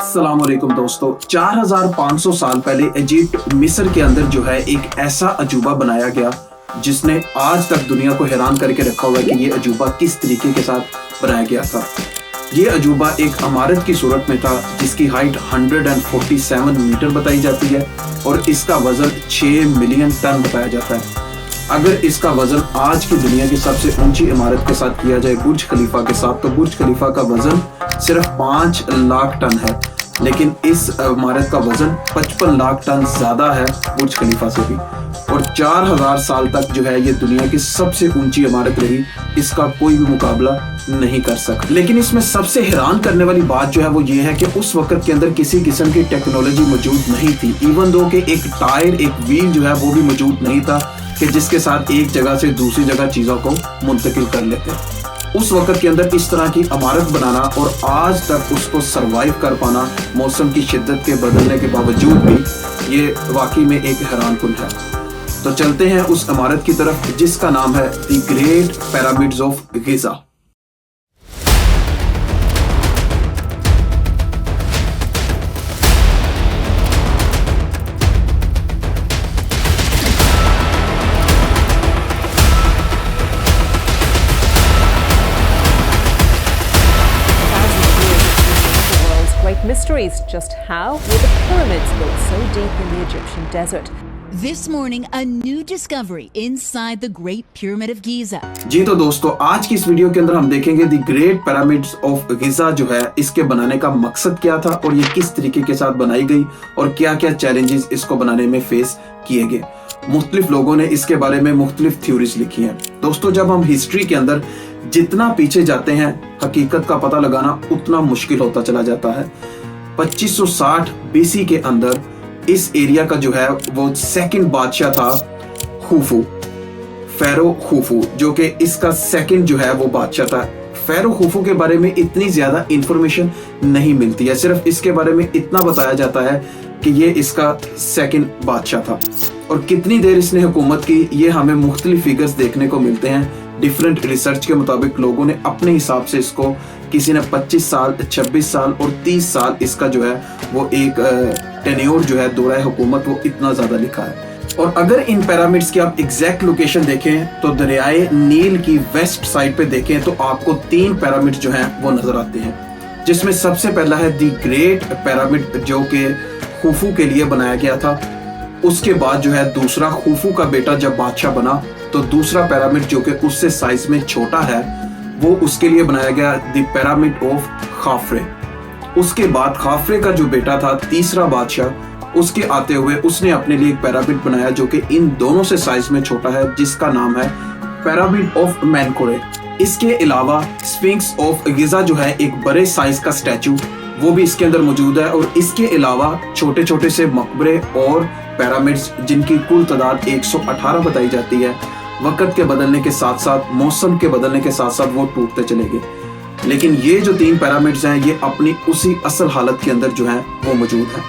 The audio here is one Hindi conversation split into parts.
अस्सलामुअलैकुम दोस्तों, 4500 साल पहले इजिप्ट मिस्र के अंदर जो है एक ऐसा अजूबा बनाया गया जिसने आज तक दुनिया को हैरान करके रखा हुआ है कि ये अजूबा किस तरीके के साथ बनाया गया था। ये अजूबा एक इमारत की सूरत में था जिसकी हाइट 147 मीटर बताई जाती है और इसका वजन 6 मिलियन टन बताया जाता है। अगर इसका वजन आज की दुनिया की सबसे ऊंची इमारत के साथ किया जाए बुर्ज खलीफा के साथ, तो बुर्ज खलीफा का वजन सिर्फ 5 लाख टन है, लेकिन इस इमारत का वजन 55 लाख टन ज्यादा है बुर्ज खलीफा से भी। और 4000 साल तक जो है ये दुनिया की सबसे ऊंची इमारत रही, इसका कोई भी मुकाबला नहीं कर सकता। लेकिन इसमें सबसे हैरान करने वाली बात जो है वो ये है कि उस वक्त के अंदर किसी किस्म की टेक्नोलॉजी मौजूद नहीं थी। इवन दो कि एक टायर, एक व्हील जो है वो भी मौजूद नहीं था कि जिसके साथ एक जगह से दूसरी जगह चीजों को मुंतकिल कर लेते। उस वक्त के अंदर इस तरह की इमारत बनाना और आज तक उसको सरवाइव कर पाना मौसम की शिद्दत के बदलने के बावजूद भी, ये वाकई में एक हैरानकुन है। तो चलते हैं उस इमारत की तरफ जिसका नाम है the great pyramids of Giza. Mysteries. Just how were the pyramids built so deep in the Egyptian desert? This morning, a new discovery inside the Great Pyramid of Giza. जी तो दोस्तों, आज की इस वीडियो के अंदर हम देखेंगे the great pyramids of Giza जो है, इसके बनाने का मकसद क्या था और ये किस तरीके के साथ बनाई गई और क्या क्या चैलेंजेस इसको बनाने में फेस किए गए। मुख्तलिफ लोगों ने इसके बारे में मुख्तलिफ थ्योरीज लिखी हैं। दोस्तों, जब हम हिस्ट्री के अंदर जितना पीछे जाते हैं, हकीकत का पता लगाना उतना मुश्किल होता चला जाता है। 2560 बीसी के अंदर इस एरिया का जो है वो सेकंड बादशाह था खुफू, फेरो खुफू, जो कि इसका सेकंड जो है वो बादशाह था। फेरो खुफू के बारे में इतनी ज्यादा इंफॉर्मेशन नहीं मिलती है, सिर्फ इसके बारे में इतना बताया जाता है कि ये इसका सेकंड बादशाह था। और कितनी देर इसने हुकूमत की, ये हमें मुख्तलिफ फिगर्स देखने को मिलते हैं। डिफरेंट रिसर्च के मुताबिक लोगों ने अपने हिसाब से इसको, किसी ने 25 साल, 26 साल और 30 साल इसका जो है वो एक टेन्योर जो है, दौराए हुकूमत, वो इतना ज्यादा लिखा है। और अगर इन पिरामिड्स की आप एग्जैक्ट लोकेशन देखें तो दरियाए नील की वेस्ट साइड पे देखें तो आपको 3 पिरामिड जो हैं वो नजर आते हैं, जिसमें सबसे पहला है द ग्रेट पिरामिड जो कि खुफू के लिए बनाया गया था। उसके बाद जो है दूसरा, खुफू का बेटा जब बादशाह बना तो दूसरा पिरामिड जो कि उससे साइज में छोटा है वो उसके लिए बनाया गया, द पिरामिड ऑफ खाफरे। उसके बाद खाफरे का जो बेटा था, तीसरा बादशाह, उसके आते हुए उसने अपने लिए एक पिरामिड बनाया जो कि इन दोनों से साइज में छोटा है, जिसका नाम है पिरामिड ऑफ मेनकोरे। इसके अलावा स्फिंक्स ऑफ गिज़ा जो है एक बड़े साइज का स्टैचू, वो भी इसके अंदर मौजूद है। और इसके अलावा छोटे छोटे से मकबरे और पिरामिड्स जिनकी कुल तादाद 118 बताई जाती है। वक्त के बदलने के साथ साथ, मौसम के बदलने के साथ साथ वो टूटते चले गए, लेकिन ये जो 3 पिरामिड्स हैं ये अपनी उसी असल हालत के अंदर जो है वो मौजूद है।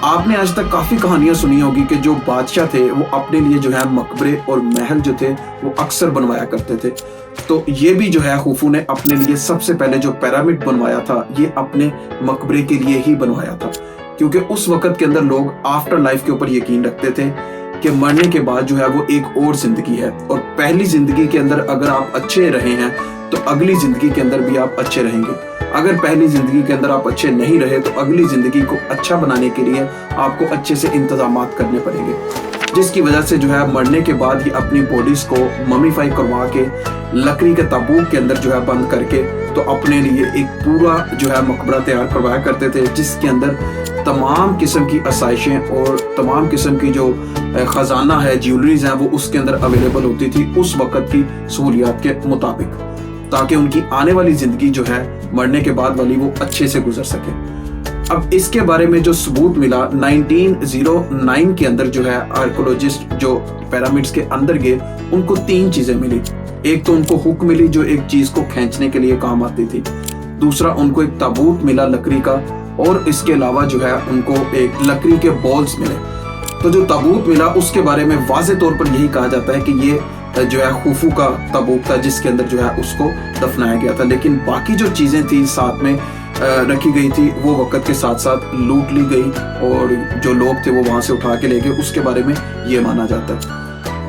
आपने आज तक काफी कहानियां सुनी होगी कि जो बादशाह थे वो अपने लिए जो है मकबरे और महल जो थे वो अक्सर बनवाया करते थे। तो ये भी जो है खुफू ने अपने लिए सबसे पहले जो पिरामिड बनवाया था ये अपने मकबरे के लिए ही बनवाया था, क्योंकि उस वक्त के अंदर लोग आफ्टर लाइफ के ऊपर यकीन रखते थे कि मरने के बाद जो है वो एक और जिंदगी है, और पहली जिंदगी के अंदर अगर आप अच्छे रहे हैं तो अगली जिंदगी के अंदर भी आप अच्छे रहेंगे। अगर पहली जिंदगी के अंदर आप अच्छे नहीं रहे तो अगली जिंदगी को अच्छा बनाने के लिए आपको अच्छे से इंतजामात करने पड़ेंगे, जिसकी वजह से जो है मरने के बाद ही अपनी बॉडीज को ममीफाई करवा के लकड़ी के ताबूत के अंदर जो है बंद करके तो अपने लिए एक पूरा जो है मकबरा तैयार करवाया करते थे, जिसके अंदर तमाम किस्म की आसाइशें और तमाम किस्म की जो खजाना है, ज्वेलरीज हैं, वो उसके अंदर अवेलेबल होती थी उस वक्त की सहूलियात के मुताबिक, ताकि उनकी आने वाली जिंदगी जो है मरने के बाद वाली वो अच्छे से गुजर सके। अब इसके बारे में जो सबूत मिला 1909 के अंदर जो है आर्कियोलॉजिस्ट जो पिरामिड्स के अंदर गए उनको 3 चीजें मिली। एक तो उनको हुक मिली जो एक चीज को खींचने के लिए काम आती थी, दूसरा उनको एक ताबूत मिला लकड़ी का, और इसके अलावा जो है उनको एक लकड़ी के बॉल्स मिले। तो जो ताबूत मिला उसके बारे में वाज़े तौर पर यही कहा जाता है कि ये जो है खुफू का ताबूत था जिसके अंदर जो है उसको दफनाया गया था। लेकिन बाकी जो चीजें थी साथ में रखी गई थी वो वक्त के साथ साथ लूट ली गई और जो लोग थे वो वहां से उठा के ले गए, उसके बारे में ये माना जाता है।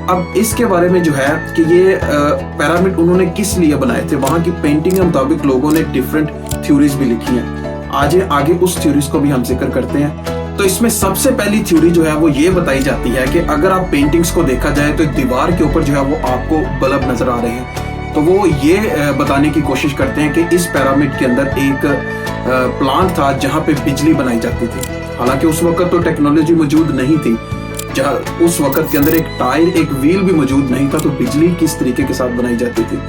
अब इसके बारे में जो है कि ये पिरामिड उन्होंने किस लिए बनाए थे, वहां की पेंटिंग के मुताबिक लोगों ने डिफरेंट थ्योरीज भी लिखी हैं। आगे उस थ्योरीज को भी हम जिक्र करते हैं। तो इसमें सबसे पहली थ्योरी जो है वो ये बताई जाती है कि अगर आप पेंटिंग्स को देखा जाए तो दीवार के ऊपर जो है वो आपको बल्ब नजर आ रहे हैं। तो वो ये बताने की कोशिश करते हैं कि इस पिरामिड के अंदर एक प्लांट था जहां पे बिजली बनाई जाती थी। हालांकि उस वक्त तो टेक्नोलॉजी मौजूद नहीं थी, जहां उस वक्त के अंदर एक टायर एक व्हील भी मौजूद नहीं था, तो बिजली किस तरीके के साथ बनाई जाती थी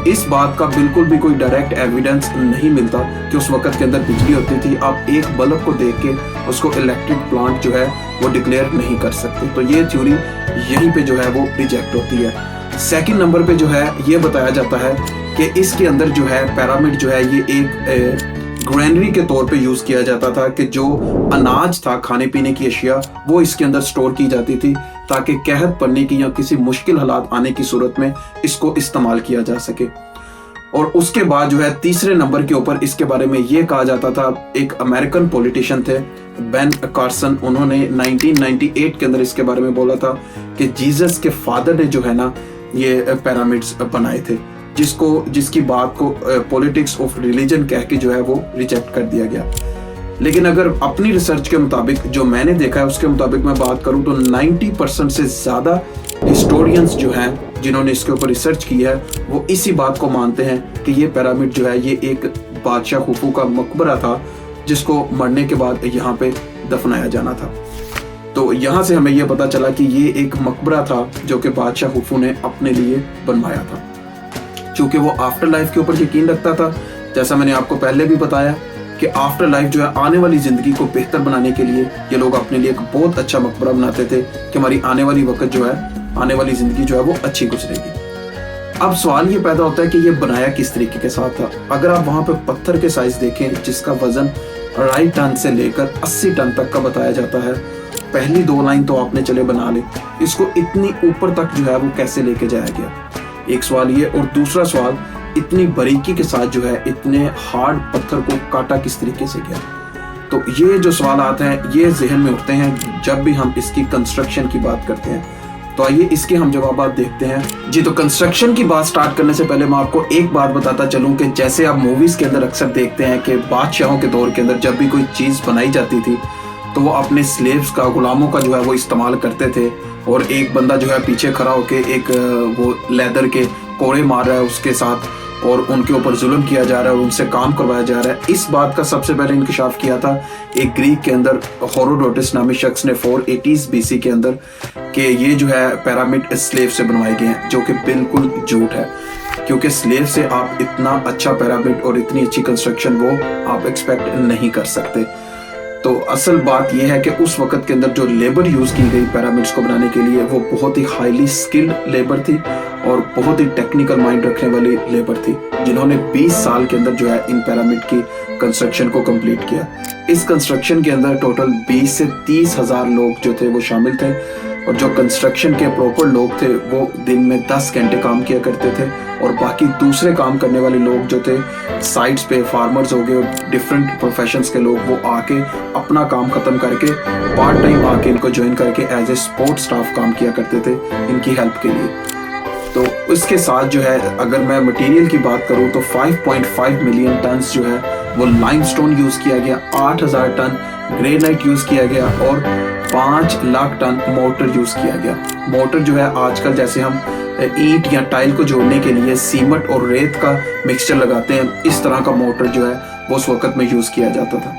इस बात का बिल्कुल भी कोई डायरेक्ट एविडेंस नहीं मिलता कि उस वक्त के अंदर बिजली होती थी। आप एक बल्ब को देख के उसको इलेक्ट्रिक प्लांट जो है वो डिक्लेयर नहीं कर सकते। तो ये थ्योरी यहीं पे जो है वो रिजेक्ट होती है। सेकंड नंबर पे जो है ये बताया जाता है कि इसके अंदर जो है पिरामिड जो है ये एक ग्रैनरी के तौर पे यूज किया जाता था कि जो अनाज था, खाने पीने की अशिया, वो इसके अंदर स्टोर की जाती थी ताकि कहत पड़ने की या किसी मुश्किल हालात आने की सूरत में इसको इस्तेमाल किया जा सके। और उसके बाद जो है तीसरे नंबर के ऊपर इसके बारे में ये कहा जाता था, एक अमेरिकन पॉलिटिशियन थे बेन कार्सन, उन्होंने 1998 के अंदर इसके बारे में बोला था कि जीसस के फादर ने जो है ना ये पिरामिड्स बनाए थे, जिसकी बात को पॉलिटिक्स ऑफ रिलीजन कह के जो है वो रिजेक्ट कर दिया गया। लेकिन अगर अपनी रिसर्च के मुताबिक जो मैंने देखा है उसके मुताबिक मैं बात करूं तो 90% से ज्यादा हिस्टोरियंस जो हैं जिन्होंने इसके ऊपर रिसर्च की है वो इसी बात को मानते हैं कि ये पिरामिड जो है ये एक बादशाह खुफू का मकबरा था जिसको मरने के बाद यहाँ पे दफनाया जाना था। तो यहाँ से हमें यह पता चला कि ये एक मकबरा था जो कि बादशाह खुफू ने अपने लिए बनवाया था। चूंकि वो आफ्टर लाइफ के ऊपर यकीन रखता था, जैसा मैंने आपको पहले भी बताया कि आफ्टर लाइफ जो है आने वाली जिंदगी को बेहतर बनाने के लिए ये लोग अपने लिए एक बहुत अच्छा मकबरा बनाते थे कि हमारी आने वाली वक्त जो है, आने वाली जिंदगी जो है वो अच्छी गुजरेगी। अब सवाल ये पैदा होता है कि ये बनाया किस तरीके के साथ था। अगर आप वहां पे पत्थर के साइज देखें जिसका वजन 2.5 टन से लेकर 80 टन तक का बताया जाता है, पहली 2 लाइन तो आपने चले बना ले, इसको इतनी ऊपर तक जो है वो कैसे लेके जाया गया, एक सवाल ये। और दूसरा सवाल, इतनी बारीकी के साथ जो है इतने हार्ड पत्थर को काटा किस तरीके से गया। तो ये जो सवाल आते हैं ये जहन में उठते हैं जब भी हम इसकी कंस्ट्रक्शन की बात करते हैं। तो आइए इसके हम जवाब देखते हैं जी। तो कंस्ट्रक्शन की बात स्टार्ट करने से पहले मैं आपको एक बात बताता चलूं कि जैसे आप मूवीज के अंदर अक्सर देखते हैं कि बादशाहों के दौर के अंदर जब भी कोई चीज बनाई जाती थी तो वो अपने स्लेव्स का, गुलामों का जो है वो इस्तेमाल करते थे और एक बंदा जो है पीछे खड़ा होके एक वो लेदर के कोड़े मार रहा है उसके साथ और उनके ऊपर जुल्म किया जा रहा है और उनसे काम करवाया जा रहा है। इस बात का सबसे पहले इंकशाफ किया था एक ग्रीक के अंदर, हेरोडोटस नामी शख्स ने 480 BC के अंदर कि ये जो है पिरामिड स्लेव से बनवाए गए हैं, जो कि बिल्कुल झूठ है। क्योंकि स्लेव से आप इतना अच्छा पिरामिड और इतनी अच्छी कंस्ट्रक्शन वो आप एक्सपेक्ट नहीं कर सकते। तो असल बात यह है कि उस वक्त के अंदर जो लेबर यूज की गई पिरामिड्स को बनाने के लिए वो बहुत ही हाईली स्किल्ड लेबर थी और बहुत ही टेक्निकल माइंड रखने वाली लेबर थी, जिन्होंने 20 साल के अंदर जो है इन पिरामिड की कंस्ट्रक्शन को कंप्लीट किया। इस कंस्ट्रक्शन के अंदर टोटल 20 से 30 हजार लोग जो थे वो शामिल थे और जो कंस्ट्रक्शन के प्रॉपर लोग थे वो दिन में 10 घंटे काम किया करते थे और बाकी दूसरे काम करने वाले लोग जो थे साइट्स पे, फार्मर्स हो गए और डिफरेंट प्रोफेशंस के लोग, वो आके अपना काम खत्म करके पार्ट टाइम आके इनको ज्वाइन करके एज ए सपोर्ट स्टाफ काम किया करते थे इनकी हेल्प के लिए। तो इसके साथ जो है अगर मैं मटेरियल की बात करूं तो 5.5 मिलियन टन जो है वो लाइमस्टोन यूज किया गया, 8000 टन ग्रेनाइट यूज किया गया और 5 लाख टन मोटर यूज किया गया। मोटर जो है आजकल जैसे हम ईंट या टाइल को जोड़ने के लिए सीमेंट और रेत का मिक्सचर लगाते हैं, इस तरह का मोटर जो है वो उस वक्त में यूज किया जाता था।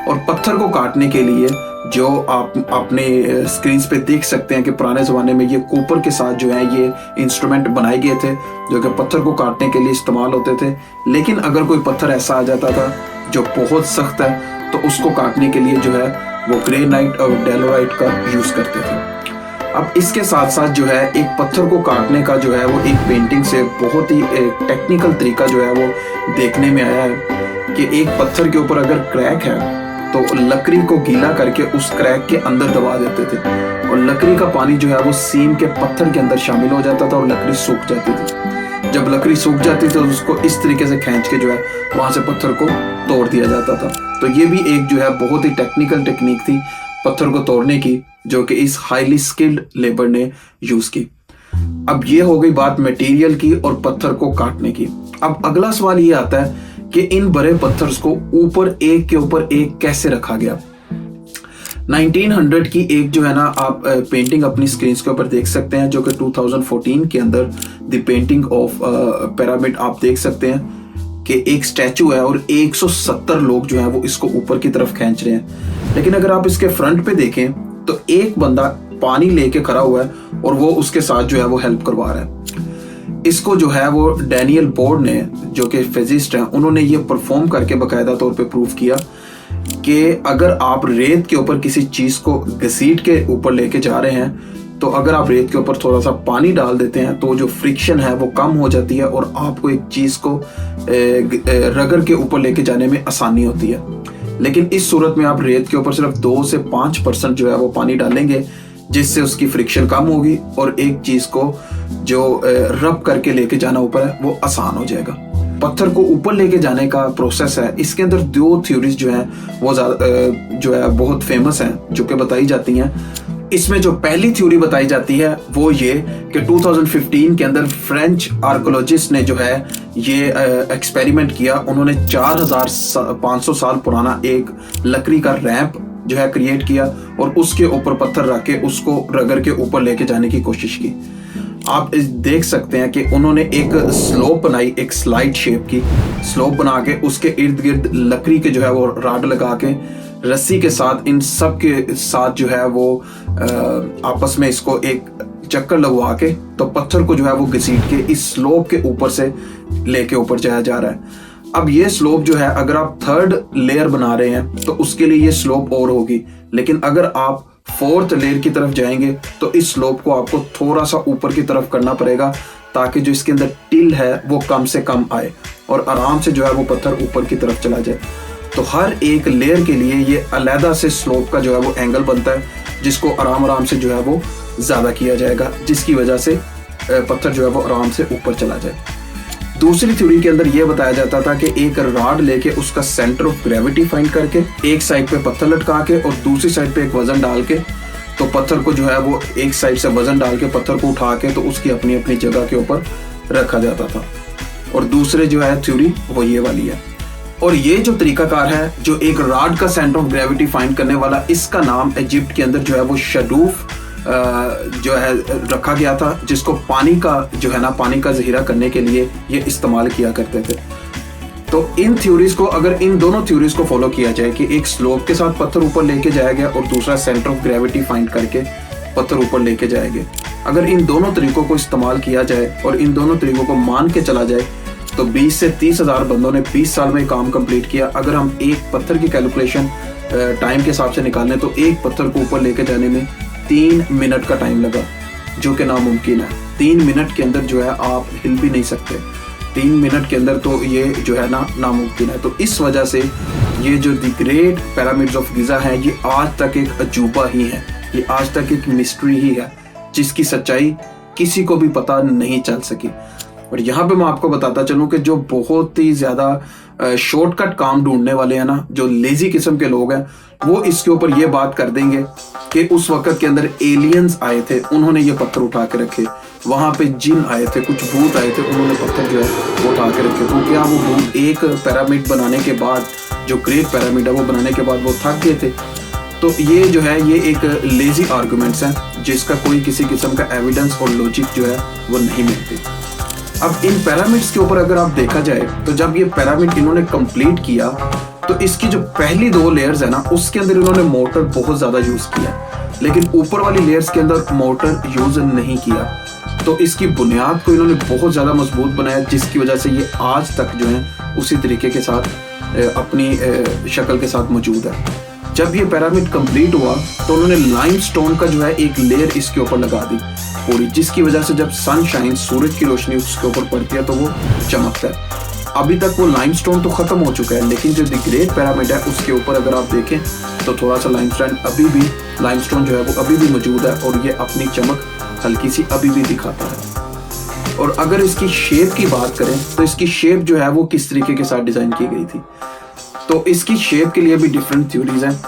और पत्थर को काटने के लिए जो आप अपने स्क्रीन पे देख सकते हैं कि पुराने ज़माने में ये कूपर के साथ जो है ये इंस्ट्रूमेंट बनाए गए थे जो कि पत्थर को काटने के लिए इस्तेमाल होते थे। लेकिन अगर कोई पत्थर ऐसा आ जाता था जो बहुत सख्त है तो उसको काटने के लिए जो है वो ग्रेनाइट और डेलोराइट का यूज़ करते थे। अब इसके साथ साथ जो है एक पत्थर को काटने का जो है वो एक पेंटिंग से बहुत ही टेक्निकल तरीका जो है वो देखने में आया है कि एक पत्थर के ऊपर अगर क्रैक है तो लकड़ी को गीला करके उस क्रैक के अंदर दबा देते थे और लकड़ी का पानी जो है वो सीम के पत्थर के अंदर शामिल हो जाता था और लकड़ी सूख जाती थी। जब लकड़ी सूख जाती थी तो उसको इस तरीके से खींच के जो है वहां से पत्थर को तोड़ दिया जाता था। तो ये भी एक जो है बहुत ही टेक्निकल टेक्निक थी पत्थर को तोड़ने की, जो कि इस हाईली स्किल्ड लेबर ने यूज की। अब ये हो गई बात मटेरियल की और पत्थर को काटने की। अब अगला सवाल ये आता है कि इन बड़े पत्थर्स को ऊपर एक के ऊपर एक कैसे रखा गया। 1900 की एक जो है ना आप पेंटिंग अपनी स्क्रीन के ऊपर देख सकते हैं, जो कि 2014 के अंदर द पेंटिंग ऑफ पिरामिड आप देख सकते हैं कि एक स्टैचू है और 170 लोग जो है वो इसको ऊपर की तरफ खींच रहे हैं। लेकिन अगर आप इसके फ्रंट पे देखें तो एक बंदा पानी लेके खड़ा हुआ है और वो उसके साथ जो है वो हेल्प करवा रहा है। इसको जो है वो डैनियल बोर्ड ने, जो कि फिजिस्ट हैं, उन्होंने ये परफॉर्म करके बाकायदा तौर पे प्रूव किया कि अगर आप रेत के ऊपर किसी चीज को घसीट के ऊपर लेके जा रहे हैं तो अगर आप रेत के ऊपर थोड़ा सा पानी डाल देते हैं तो जो फ्रिक्शन है वो कम हो जाती है और आपको एक चीज को रगड़ के ऊपर लेके जाने में आसानी होती है। लेकिन इस सूरत में आप रेत के ऊपर सिर्फ 2 से 5% जो है वो पानी डालेंगे, जिससे उसकी फ्रिक्शन कम होगी और एक चीज को जो रब करके लेके जाना ऊपर है वो आसान हो जाएगा। पत्थर को ऊपर लेके जाने का प्रोसेस है, इसके अंदर 2 थ्योरीज जो है वो जो है बहुत फेमस हैं, जो कि बताई जाती हैं। इसमें जो पहली थ्योरी बताई जाती है वो ये कि 2015 के अंदर फ्रेंच आर्कोलॉजिस्ट ने जो है ये एक्सपेरिमेंट किया। उन्होंने 4500 साल पुराना एक लकड़ी का रैंप जो है क्रिएट किया और उसके ऊपर पत्थर रख के उसको रगड़ के ऊपर लेके जाने की कोशिश की। आप देख सकते हैं कि उन्होंने एक स्लोप बनाई, एक स्लाइड शेप की स्लोप बना के उसके इर्द गिर्द लकड़ी के जो है वो राड लगा के रस्सी के साथ इन सब के साथ जो है वो आपस में इसको एक चक्कर लगवा के तो पत्थर को जो है वो घसीट के इस स्लोप के ऊपर से लेके ऊपर जाया जा रहा है। अब ये स्लोप जो है अगर आप 3rd लेयर बना रहे हैं तो उसके लिए ये स्लोप और होगी, लेकिन अगर आप 4th लेयर की तरफ जाएंगे तो इस स्लोप को आपको थोड़ा सा ऊपर की तरफ करना पड़ेगा ताकि जो इसके अंदर टिल है वो कम से कम आए और आराम से जो है वो पत्थर ऊपर की तरफ चला जाए। तो हर एक लेयर के लिए ये अलहदा से स्लोप का जो है वो एंगल बनता है, जिसको आराम से जो है वो ज्यादा किया जाएगा, जिसकी वजह से पत्थर जो है वो आराम से ऊपर चला जाए। दूसरी थ्योरी के अंदर यह बताया जाता था कि एक रॉड लेके उसका सेंटर ऑफ ग्रेविटी फाइंड करके एक साइड पे पत्थर लटका के और दूसरी साइड पे एक वजन डाल के तो पत्थर को जो है वो एक साइड से वजन डाल के पत्थर को उठा के तो उसकी अपनी अपनी जगह के ऊपर रखा जाता था। और दूसरे जो है थ्योरी वो ये वाली है। और ये जो तरीकाकार है जो एक रॉड का सेंटर ऑफ ग्रेविटी फाइंड करने वाला, इसका नाम इजिप्ट के अंदर जो है वो शडूफ जो है रखा गया था, जिसको पानी का जो है ना पानी का जहीरा करने के लिए ये इस्तेमाल किया करते थे। तो इन थ्योरीज को, अगर इन दोनों थ्योरीज को फॉलो किया जाए कि एक स्लोप के साथ पत्थर ऊपर लेके जाया गया और दूसरा सेंटर ऑफ ग्रेविटी फाइंड करके पत्थर ऊपर लेके जाएंगे, अगर इन दोनों तरीकों को इस्तेमाल किया जाए और इन दोनों तरीकों को मान के चला जाए तो 20 से 30 हज़ार बंदों ने 20 साल में काम कंप्लीट किया। अगर हम एक पत्थर की कैलकुलेशन टाइम के हिसाब से निकालें तो एक पत्थर को ऊपर लेके जाने में 3 मिनट का टाइम लगा, जो कि नामुमकिन है। 3 मिनट के अंदर जो है आप हिल भी नहीं सकते। 3 मिनट के अंदर तो ये जो है ना नामुमकिन है। तो इस वजह से ये जो the great pyramids of Giza है ये आज तक एक अजूबा ही है, ये आज तक एक मिस्ट्री ही है जिसकी सच्चाई किसी को भी पता नहीं चल सकी। और यहाँ पे मैं आपको बताता चलूं कि जो बहुत ही ज्यादा शॉर्टकट काम ढूंढने वाले हैं ना, जो लेजी किस्म के लोग हैं, वो इसके ऊपर ये बात कर देंगे कि उस वक्त के अंदर एलियंस आए थे, उन्होंने ये पत्थर उठा के रखे, वहां पे जिन आए थे, कुछ भूत आए थे, उन्होंने पत्थर जो है वो उठा के रखे। तो क्या वो भूत एक पिरामिड बनाने के बाद, जो ग्रेट पिरामिड है वो बनाने के बाद वो थक गए थे? तो ये जो है ये एक लेजी आर्गुमेंट्स हैं जिसका कोई किसी किस्म का एविडेंस और लॉजिक जो है वो नहीं मिलती। अब इन पिरामिड्स के ऊपर अगर आप देखा जाए तो जब ये पिरामिड इन्होंने कंप्लीट किया तो इसकी जो पहली 2 लेयर्स है ना, उसके अंदर इन्होंने मोटर बहुत ज्यादा यूज किया, लेकिन ऊपर वाली लेयर्स के अंदर मोटर यूज नहीं किया। तो इसकी बुनियाद को इन्होंने बहुत ज्यादा मजबूत बनाया, जिसकी वजह से ये आज तक जो है उसी तरीके के साथ अपनी शक्ल के साथ मौजूद है। जब ये पिरामिड कंप्लीट हुआ तो उन्होंने लाइमस्टोन का जो है एक लेयर इसके ऊपर लगा दी पूरी, जिसकी वजह से जब सनशाइन, सूरज की रोशनी उसके ऊपर पड़ती है तो वो चमकता है। अभी तक वो लाइमस्टोन तो खत्म हो चुका है, लेकिन जो द ग्रेट पिरामिड है उसके ऊपर अगर आप देखें तो थोड़ा सा लाइमस्टोन जो है वो अभी भी मौजूद है और ये अपनी चमक हल्की सी अभी भी दिखाता है। और अगर इसकी शेप की बात करें तो इसकी शेप जो है वो किस तरीके के साथ डिजाइन की गई थी, तो इसकी शेप के लिए भी डिफरेंट थ्योरीज हैं,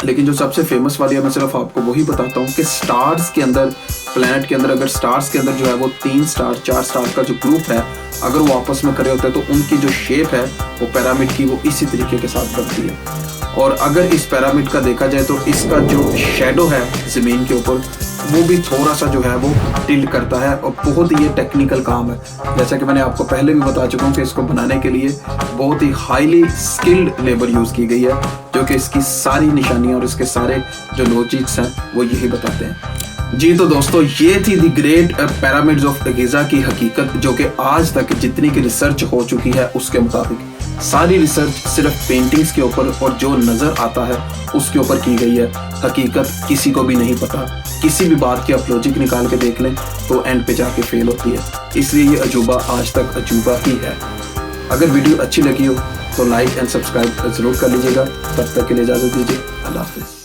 लेकिन जो सबसे फेमस वाली है मैं सिर्फ आपको वही बताता हूँ कि स्टार्स के अंदर, प्लैनेट के अंदर, अगर स्टार्स के अंदर जो है वो 3 स्टार 4 स्टार का जो ग्रुप है, अगर वो आपस में खड़े होते हैं तो उनकी जो शेप है वो पिरामिड की वो इसी तरीके के साथ बनती है। और अगर इस पिरामिड का देखा जाए तो इसका जो शेडो है ज़मीन के ऊपर वो भी थोड़ा सा जो है वो टिल्ट करता है, और बहुत ही ये टेक्निकल काम है। जैसा कि मैंने आपको पहले भी बता चुका हूँ कि इसको बनाने के लिए बहुत ही हाईली स्किल्ड लेबर यूज़ की गई है, जो कि इसकी सारी निशानियाँ और इसके सारे जो लॉजिक्स हैं वो यही बताते हैं। जी तो दोस्तों, ये थी the great pyramids of Giza की हकीकत, जो कि आज तक जितनी की रिसर्च हो चुकी है उसके मुताबिक सारी रिसर्च सिर्फ पेंटिंग्स के ऊपर और जो नज़र आता है उसके ऊपर की गई है। हकीकत किसी को भी नहीं पता। किसी भी बात की आप लॉजिक निकाल के देख लें तो एंड पे जाके फेल होती है। इसलिए ये अजूबा आज तक अजूबा ही है। अगर वीडियो अच्छी लगी हो तो लाइक एंड सब्सक्राइब जरूर कर लीजिएगा। तब तक के लिए इजाज़त दीजिए। अल्लाह हाफिज़।